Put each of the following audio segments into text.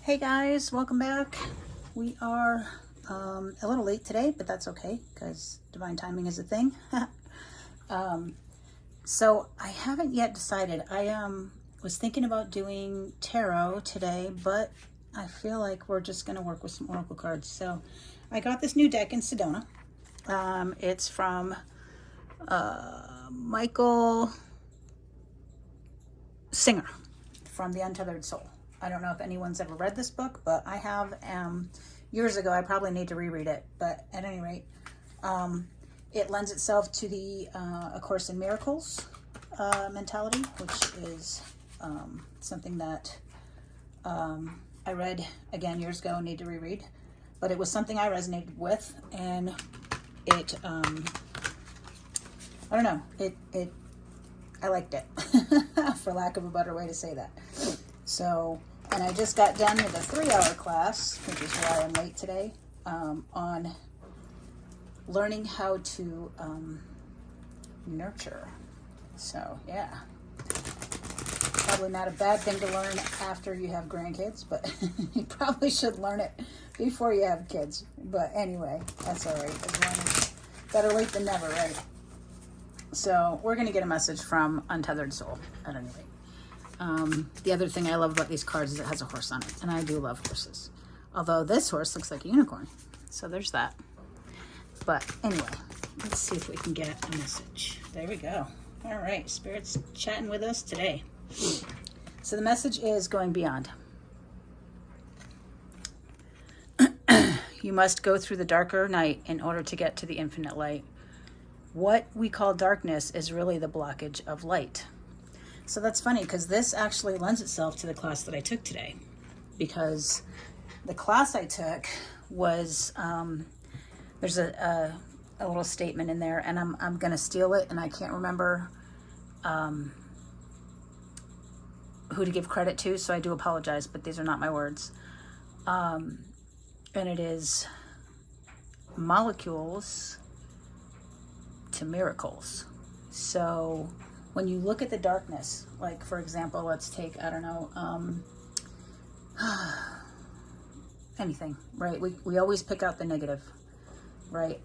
Hey guys, welcome back. We are a little late today, but that's okay because divine timing is a thing. So I haven't yet decided. I was thinking about doing tarot today, but I feel like we're just going to work with some oracle cards. So I got this new deck in Sedona. It's from Michael Singer from The Untethered Soul. I don't know if anyone's ever read this book, but I have years ago. I probably need to reread it, but at any rate, it lends itself to the A Course in Miracles mentality, which is something that I read again years ago and need to reread, but it was something I resonated with, and it I don't know, I liked it for lack of a better way to say that. So, and I just got done with a 3-hour class, which is why I'm late today, on learning how to nurture. So, yeah. Probably not a bad thing to learn after you have grandkids, but you probably should learn it before you have kids. But anyway, that's all right. As long as better late than never, right? So, we're going to get a message from Untethered Soul, at any rate. The other thing I love about these cards is it has a horse on it, and I do love horses. Although this horse looks like a unicorn, so there's that. But anyway, let's see if we can get a message. There we go. All right, Spirit's chatting with us today. So the message is going beyond. You must go through the darker night in order to get to the infinite light. What we call darkness is really the blockage of light. So that's funny because this actually lends itself to the class that I took today, because the class I took was, there's a little statement in there, and I'm going to steal it, and I can't remember who to give credit to, so I do apologize, but these are not my words. And it is molecules to miracles. So when you look at the darkness, like for example, let's take, I don't know, anything, right? We always pick out the negative, right?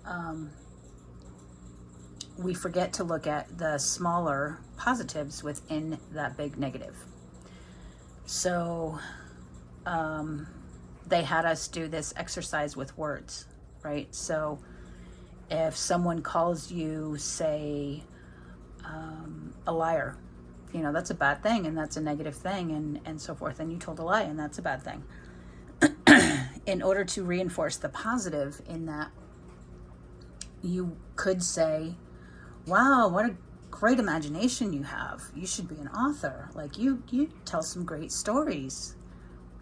We forget to look at the smaller positives within that big negative. So they had us do this exercise with words, right? So if someone calls you, say, a liar, you know, that's a bad thing, and that's a negative thing, and so forth, and you told a lie, and that's a bad thing. In order to reinforce the positive in that, you could say, wow, what a great imagination you have. You should be an author. Like, you tell some great stories,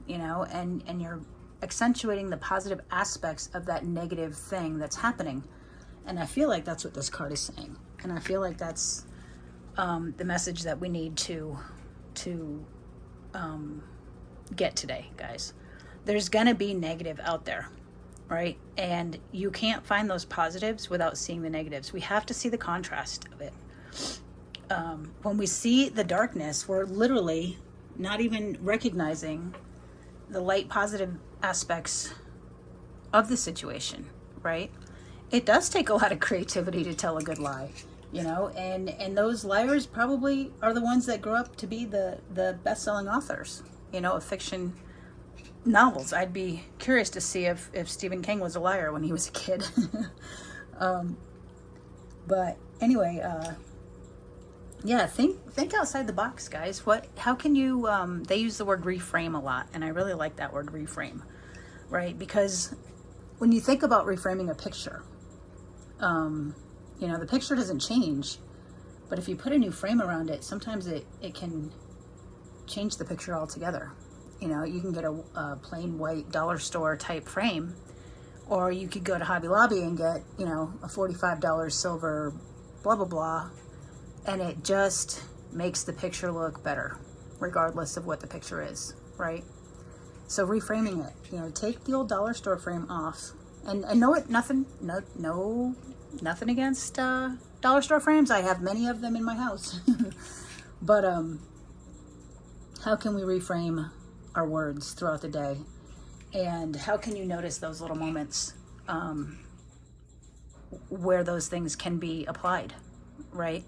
you know, and you're accentuating the positive aspects of that negative thing that's happening. And I feel like that's what this card is saying. And I feel like that's the message that we need to get today, guys. There's going to be negative out there, right? And you can't find those positives without seeing the negatives. We have to see the contrast of it. When we see the darkness, we're literally not even recognizing the light positive aspects of the situation, right? It does take a lot of creativity to tell a good lie, you know, and those liars probably are the ones that grow up to be the best-selling authors, you know, of fiction novels. I'd be curious to see if Stephen King was a liar when he was a kid. But anyway, yeah, think outside the box, guys. How can you, they use the word reframe a lot, and I really like that word, reframe, right? Because when you think about reframing a picture, you know, the picture doesn't change, but if you put a new frame around it, sometimes it can change the picture altogether. You know, you can get a plain white dollar store type frame, or you could go to Hobby Lobby and get, you know, a $45 silver blah, blah, blah, and it just makes the picture look better, regardless of what the picture is, right? So reframing it, you know, take the old dollar store frame off, and know it, nothing against dollar store frames. I have many of them in my house. But how can we reframe our words throughout the day. And how can you notice those little moments where those things can be applied, right?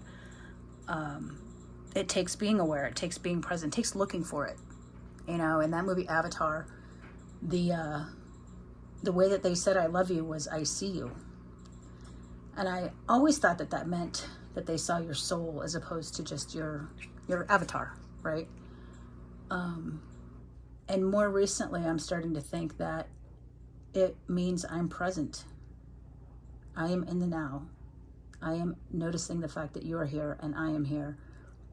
It takes being aware, it takes being present, it takes looking for it. You know, in that movie Avatar, the way that they said I love you was I see you. And I always thought that that meant that they saw your soul as opposed to just your avatar, right? And more recently, I'm starting to think that it means I'm present. I am in the now. I am noticing the fact that you are here and I am here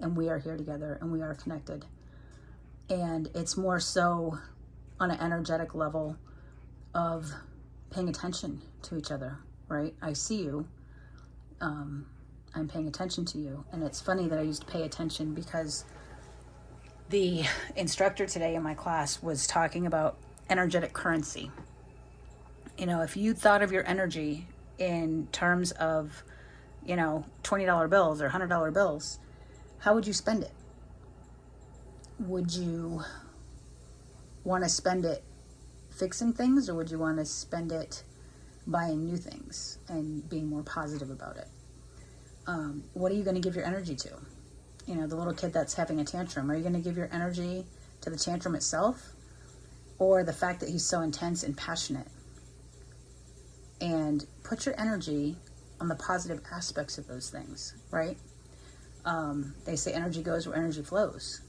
and we are here together and we are connected. And it's more so on an energetic level of paying attention to each other, right? I see you. I'm paying attention to you. And it's funny that I used pay attention because the instructor today in my class was talking about energetic currency. You know, if you thought of your energy in terms of, you know, $20 bills or $100 bills, how would you spend it? Would you want to spend it fixing things, or would you want to spend it buying new things and being more positive about it? What are you going to give your energy to? You know, the little kid that's having a tantrum, are you going to give your energy to the tantrum itself, or the fact that he's so intense and passionate? And put your energy on the positive aspects of those things, right? They say energy goes where energy flows.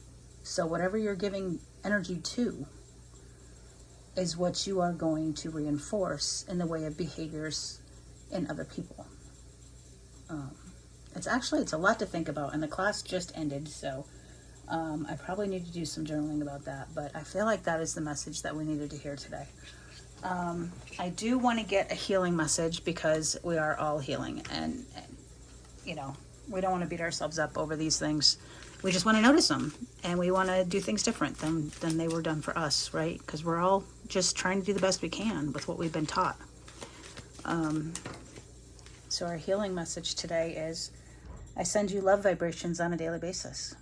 So whatever you're giving energy to is what you are going to reinforce in the way of behaviors in other people. It's a lot to think about, and the class just ended, so I probably need to do some journaling about that, but I feel like that is the message that we needed to hear today. I do want to get a healing message because we are all healing, and you know, we don't want to beat ourselves up over these things. We just want to notice them, and we want to do things different than they were done for us, right? Because we're all just trying to do the best we can with what we've been taught. So our healing message today is, I send you love vibrations on a daily basis.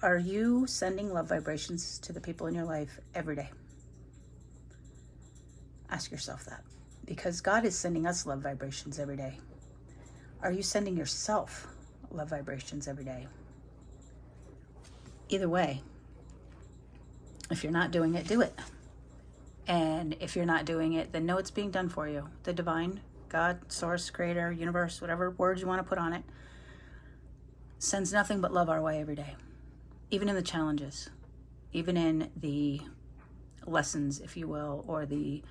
Are you sending love vibrations to the people in your life every day? Ask yourself that, because God is sending us love vibrations every day. Are you sending yourself love vibrations every day? Either way, if you're not doing it, do it. And if you're not doing it, then know it's being done for you. The divine, God, source, creator, universe, whatever words you want to put on it, sends nothing but love our way every day. Even in the challenges, even in the lessons, if you will, or the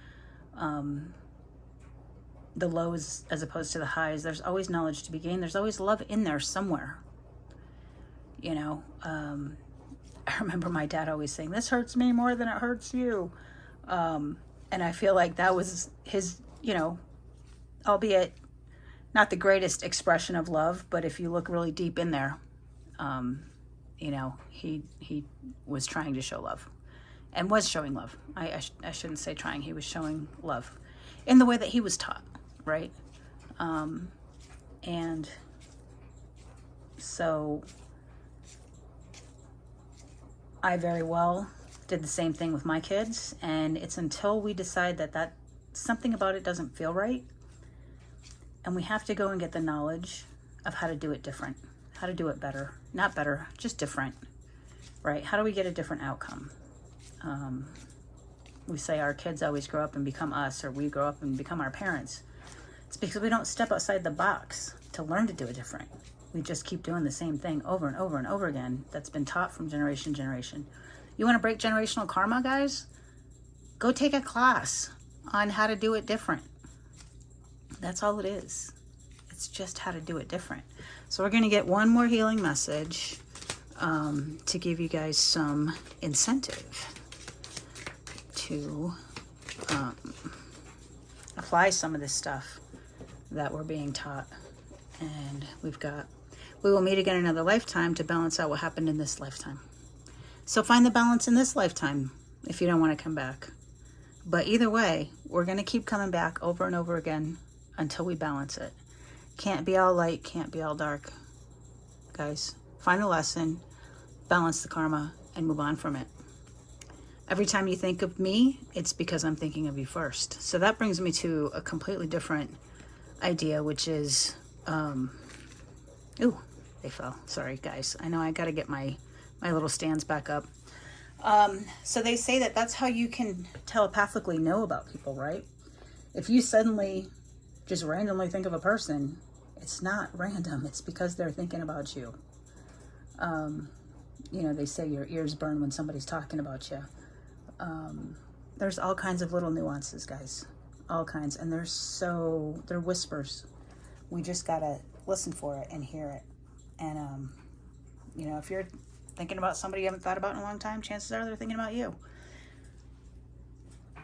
lows as opposed to the highs. There's always knowledge to be gained. There's always love in there somewhere. You know, I remember my dad always saying, this hurts me more than it hurts you. And I feel like that was his, you know, albeit not the greatest expression of love, but if you look really deep in there, you know, he was trying to show love and was showing love. I shouldn't say trying, he was showing love in the way that he was taught, right? And so I very well did the same thing with my kids, and it's until we decide that something about it doesn't feel right, and we have to go and get the knowledge of how to do it different, how to do it better, not better, just different, right? How do we get a different outcome? We say our kids always grow up and become us, or we grow up and become our parents. It's because we don't step outside the box to learn to do it different. We just keep doing the same thing over and over and over again that's been taught from generation to generation. You want to break generational karma, guys? Go take a class on how to do it different. That's all it is. It's just how to do it different. So we're going to get one more healing message to give you guys some incentive to apply some of this stuff that we're being taught. And we will meet again in another lifetime to balance out what happened in this lifetime. So find the balance in this lifetime if you don't want to come back. But either way, we're going to keep coming back over and over again until we balance it. Can't be all light, can't be all dark. Guys, find a lesson, balance the karma, and move on from it. Every time you think of me, it's because I'm thinking of you first. So that brings me to a completely different idea, which is, ooh, they fell. Sorry, guys. I know I got to get my little stands back up. So they say that that's how you can telepathically know about people, right? If you suddenly just randomly think of a person, it's not random. It's because they're thinking about you. You know, they say your ears burn when somebody's talking about you. There's all kinds of little nuances, guys. All kinds. And they're whispers. We just got to listen for it and hear it. And, you know, if you're thinking about somebody you haven't thought about in a long time, chances are they're thinking about you.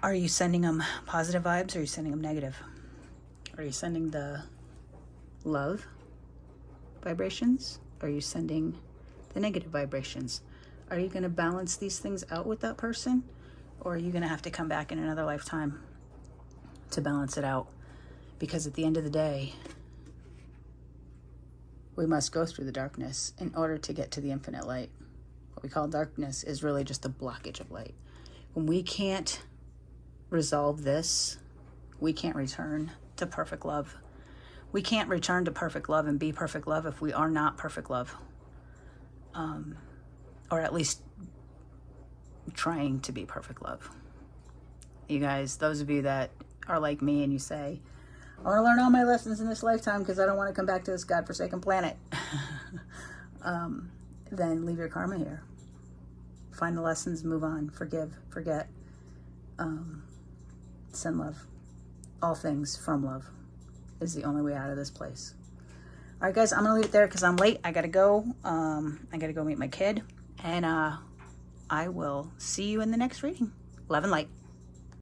Are you sending them positive vibes or are you sending them negative? Are you sending the love vibrations? Or are you sending the negative vibrations? Are you going to balance these things out with that person? Or are you going to have to come back in another lifetime to balance it out? Because at the end of the day, we must go through the darkness in order to get to the infinite light. What we call darkness is really just a blockage of light. When we can't resolve this, we can't return to perfect love. We can't return to perfect love and be perfect love if we are not perfect love. Or at least trying to be perfect love. You guys, those of you that are like me and you say, I want to learn all my lessons in this lifetime because I don't want to come back to this godforsaken planet. Then leave your karma here. Find the lessons, move on, forgive, forget. Send love. All things from love is the only way out of this place. All right, guys, I'm going to leave it there because I'm late. I got to go. I got to go meet my kid. And I will see you in the next reading. Love and light.